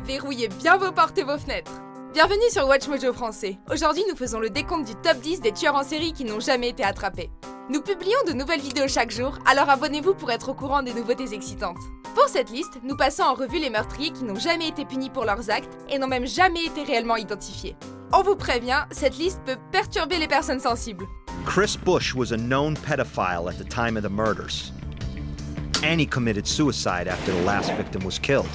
verrouillez bien vos portes et vos fenêtres. Bienvenue sur Watch Mojo français. Aujourd'hui, nous faisons le décompte du top 10 des tueurs en série qui n'ont jamais été attrapés. Nous publions de nouvelles vidéos chaque jour, alors abonnez-vous pour être au courant des nouveautés excitantes. Pour cette liste, nous passons en revue les meurtriers qui n'ont jamais été punis pour leurs actes et n'ont même jamais été réellement identifiés. On vous prévient, cette liste peut perturber les personnes sensibles. Chris Bush was a known pedophile at the time of the murders. And he committed suicide after the last victim was killed.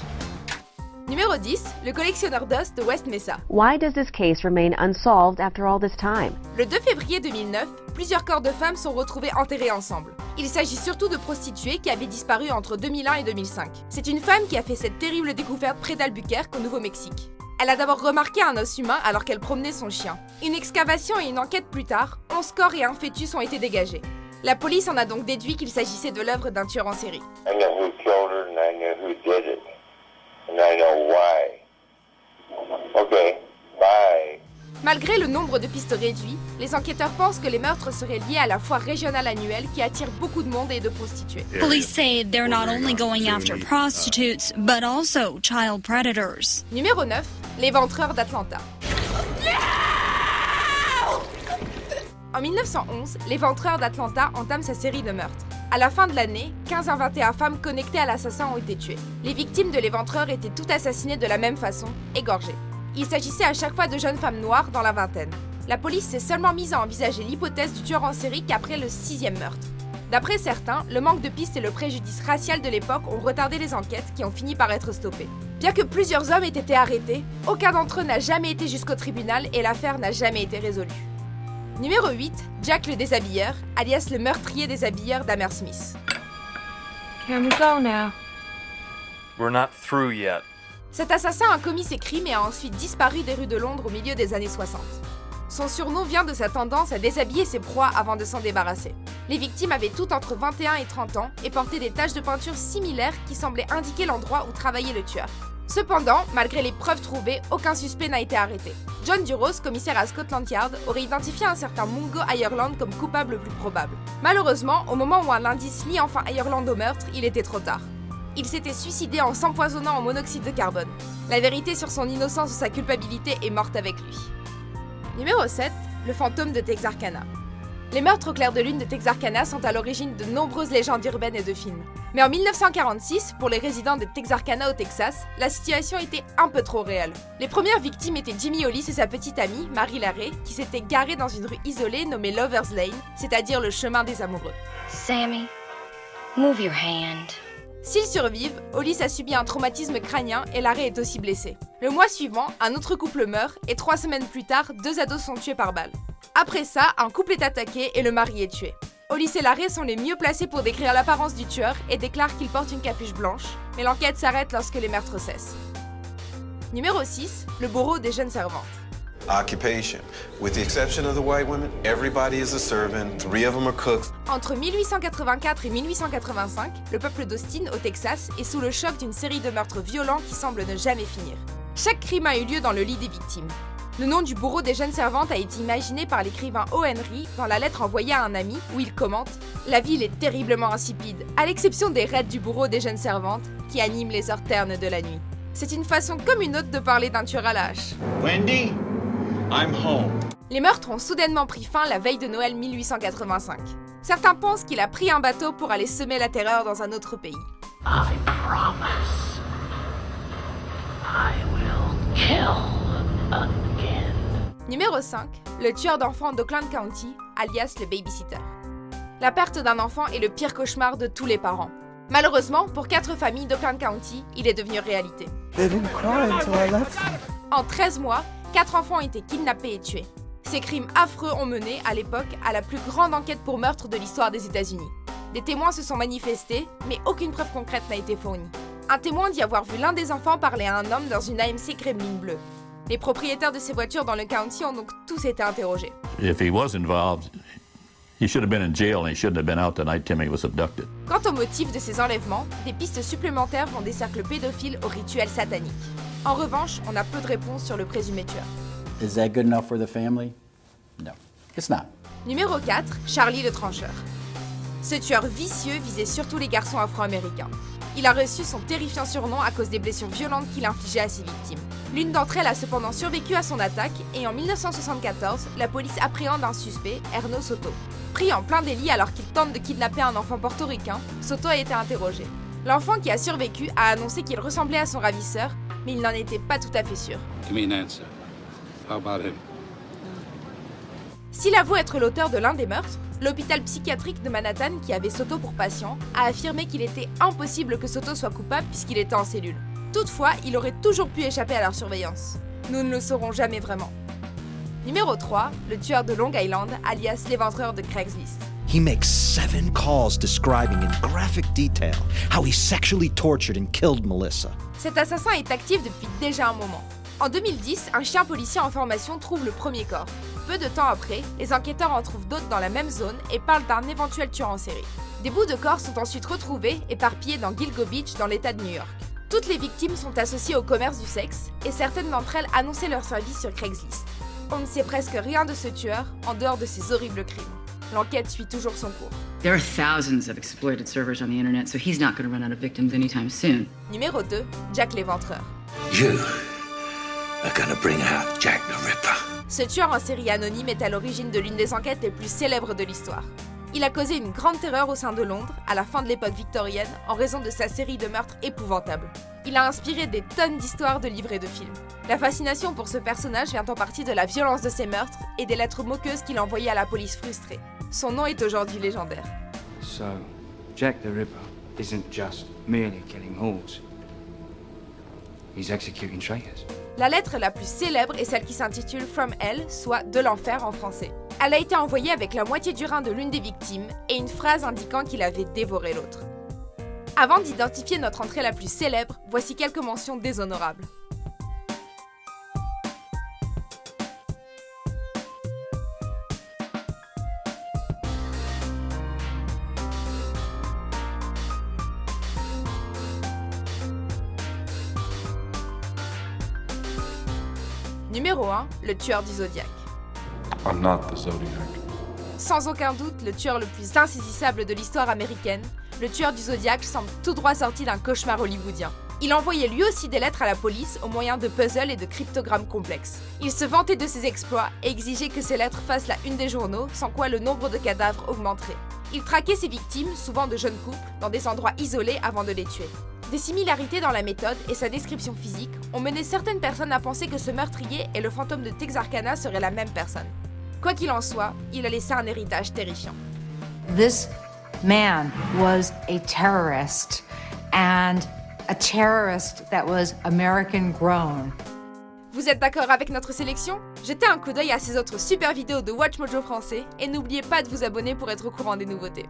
Numéro 10, le collectionneur d'os de West Mesa. Why does this case remain unsolved after all this time? Le 2 février 2009, plusieurs corps de femmes sont retrouvés enterrés ensemble. Il s'agit surtout de prostituées qui avaient disparu entre 2001 et 2005. C'est une femme qui a fait cette terrible découverte près d'Albuquerque, au Nouveau-Mexique. Elle a d'abord remarqué un os humain alors qu'elle promenait son chien. Une excavation et une enquête plus tard, 11 corps et un fœtus ont été dégagés. La police en a donc déduit qu'il s'agissait de l'œuvre d'un tueur en série. I know who killed her and I know who did it. And I know why. Okay, bye. Malgré le nombre de pistes réduit, les enquêteurs pensent que les meurtres seraient liés à la foire régionale annuelle qui attire beaucoup de monde et de prostituées. Police say they're not only going after prostitutes, but also child predators. Numéro 9, l'éventreur d'Atlanta. En 1911, l'éventreur d'Atlanta entame sa série de meurtres. À la fin de l'année, 15 à 21 femmes connectées à l'assassin ont été tuées. Les victimes de l'éventreur étaient toutes assassinées de la même façon, égorgées. Il s'agissait à chaque fois de jeunes femmes noires dans la vingtaine. La police s'est seulement mise à envisager l'hypothèse du tueur en série qu'après le 6e meurtre. D'après certains, le manque de pistes et le préjudice racial de l'époque ont retardé les enquêtes qui ont fini par être stoppées. Bien que plusieurs hommes aient été arrêtés, aucun d'entre eux n'a jamais été jusqu'au tribunal et l'affaire n'a jamais été résolue. Numéro 8, Jack le déshabilleur, alias le meurtrier déshabilleur d'Hammersmith. Can we go now? We're not through yet. Cet assassin a commis ses crimes et a ensuite disparu des rues de Londres au milieu des années 60. Son surnom vient de sa tendance à déshabiller ses proies avant de s'en débarrasser. Les victimes avaient toutes entre 21 et 30 ans et portaient des taches de peinture similaires qui semblaient indiquer l'endroit où travaillait le tueur. Cependant, malgré les preuves trouvées, aucun suspect n'a été arrêté. John Duros, commissaire à Scotland Yard, aurait identifié un certain Mungo Ireland comme coupable le plus probable. Malheureusement, au moment où un indice lie enfin Ireland au meurtre, il était trop tard. Il s'était suicidé en s'empoisonnant en monoxyde de carbone. La vérité sur son innocence ou sa culpabilité est morte avec lui. Numéro 7, le fantôme de Texarkana. Les meurtres au clair de lune de Texarkana sont à l'origine de nombreuses légendes urbaines et de films. Mais en 1946, pour les résidents de Texarkana au Texas, la situation était un peu trop réelle. Les premières victimes étaient Jimmy Hollis et sa petite amie, Mary Larrey, qui s'étaient garés dans une rue isolée nommée Lover's Lane, c'est-à-dire le chemin des amoureux. Sammy, move your hand. S'ils survivent, Hollis a subi un traumatisme crânien et Larrey est aussi blessé. Le mois suivant, un autre couple meurt et 3 semaines plus tard, 2 ados sont tués par balle. Après ça, un couple est attaqué et le mari est tué. Hollis et Larrey sont les mieux placés pour décrire l'apparence du tueur et déclarent qu'il porte une capuche blanche, mais l'enquête s'arrête lorsque les meurtres cessent. Numéro 6, le bourreau des jeunes servantes. Occupation. With the exception of the white women, everybody is a servant. 3 of them are cooks. Entre 1884 et 1885, le peuple d'Austin, au Texas, est sous le choc d'une série de meurtres violents qui semblent ne jamais finir. Chaque crime a eu lieu dans le lit des victimes. Le nom du bourreau des jeunes servantes a été imaginé par l'écrivain O. Henry dans la lettre envoyée à un ami où il commente « La ville est terriblement insipide, à l'exception des raids du bourreau des jeunes servantes qui animent les heures ternes de la nuit. » C'est une façon comme une autre de parler d'un tueur à la hache. Wendy, I'm home. Les meurtres ont soudainement pris fin la veille de Noël 1885. Certains pensent qu'il a pris un bateau pour aller semer la terreur dans un autre pays. I promise I will kill again. Numéro 5, le tueur d'enfants d'Oakland County, alias le babysitter. La perte d'un enfant est le pire cauchemar de tous les parents. Malheureusement, pour 4 familles d'Oakland County, il est devenu réalité. En 13 mois, 4 enfants ont été kidnappés et tués. Ces crimes affreux ont mené, à l'époque, à la plus grande enquête pour meurtre de l'histoire des États-Unis. Des témoins se sont manifestés, mais aucune preuve concrète n'a été fournie. Un témoin dit avoir vu l'un des enfants parler à un homme dans une AMC Gremlin bleue. Les propriétaires de ces voitures dans le county ont donc tous été interrogés. If he was involved, he should have been in jail and he shouldn't have been out the night Timmy was abducted. Quant au motif de ces enlèvements, des pistes supplémentaires vont des cercles pédophiles aux rituels sataniques. En revanche, on a peu de réponses sur le présumé tueur. Is that good enough for the family? No, it's not. Numéro 4, Charlie le trancheur. Ce tueur vicieux visait surtout les garçons afro-américains. Il a reçu son terrifiant surnom à cause des blessures violentes qu'il infligeait à ses victimes. L'une d'entre elles a cependant survécu à son attaque et en 1974, la police appréhende un suspect, Ernesto Soto. Pris en plein délit alors qu'il tente de kidnapper un enfant portoricain, Soto a été interrogé. L'enfant qui a survécu a annoncé qu'il ressemblait à son ravisseur, mais il n'en était pas tout à fait sûr. S'il avoue être l'auteur de l'un des meurtres, l'hôpital psychiatrique de Manhattan, qui avait Soto pour patient, a affirmé qu'il était impossible que Soto soit coupable puisqu'il était en cellule. Toutefois, il aurait toujours pu échapper à leur surveillance. Nous ne le saurons jamais vraiment. Numéro 3, le tueur de Long Island, alias l'éventreur de Craigslist. He makes 7 calls describing in graphic detail how he sexually tortured and killed Melissa. Cet assassin est actif depuis déjà un moment. En 2010, un chien policier en formation trouve le premier corps. Peu de temps après, les enquêteurs en trouvent d'autres dans la même zone et parlent d'un éventuel tueur en série. Des bouts de corps sont ensuite retrouvés, éparpillés dans Gilgo Beach dans l'état de New York. Toutes les victimes sont associées au commerce du sexe et certaines d'entre elles annonçaient leur service sur Craigslist. On ne sait presque rien de ce tueur en dehors de ses horribles crimes. L'enquête suit toujours son cours. There are thousands of exploited servers on the internet, so he's not going to run out of victims anytime soon. Numéro 2, Jack l'Éventreur. You are gonna bring out Jack the Ripper. Ce tueur en série anonyme est à l'origine de l'une des enquêtes les plus célèbres de l'histoire. Il a causé une grande terreur au sein de Londres, à la fin de l'époque victorienne, en raison de sa série de meurtres épouvantables. Il a inspiré des tonnes d'histoires de livres et de films. La fascination pour ce personnage vient en partie de la violence de ses meurtres et des lettres moqueuses qu'il envoyait à la police frustrée. Son nom est aujourd'hui légendaire. So, Jack the Ripper isn't just merely killing whores. He's executing traitors. La lettre la plus célèbre est celle qui s'intitule From Hell, soit de l'enfer en français. Elle a été envoyée avec la moitié du rein de l'une des victimes et une phrase indiquant qu'il avait dévoré l'autre. Avant d'identifier notre entrée la plus célèbre, voici quelques mentions déshonorables. Numéro 1, le tueur du Zodiac. I'm not the Zodiac. Sans aucun doute, le tueur le plus insaisissable de l'histoire américaine, le tueur du Zodiac semble tout droit sorti d'un cauchemar hollywoodien. Il envoyait lui aussi des lettres à la police au moyen de puzzles et de cryptogrammes complexes. Il se vantait de ses exploits et exigeait que ces lettres fassent la une des journaux, sans quoi le nombre de cadavres augmenterait. Il traquait ses victimes, souvent de jeunes couples, dans des endroits isolés avant de les tuer. Des similarités dans la méthode et sa description physique ont mené certaines personnes à penser que ce meurtrier et le fantôme de Texarkana seraient la même personne. Quoi qu'il en soit, il a laissé un héritage terrifiant. This man was a terrorist, and a terrorist that was American grown. Vous êtes d'accord avec notre sélection? Jetez un coup d'œil à ces autres super vidéos de WatchMojo français et n'oubliez pas de vous abonner pour être au courant des nouveautés.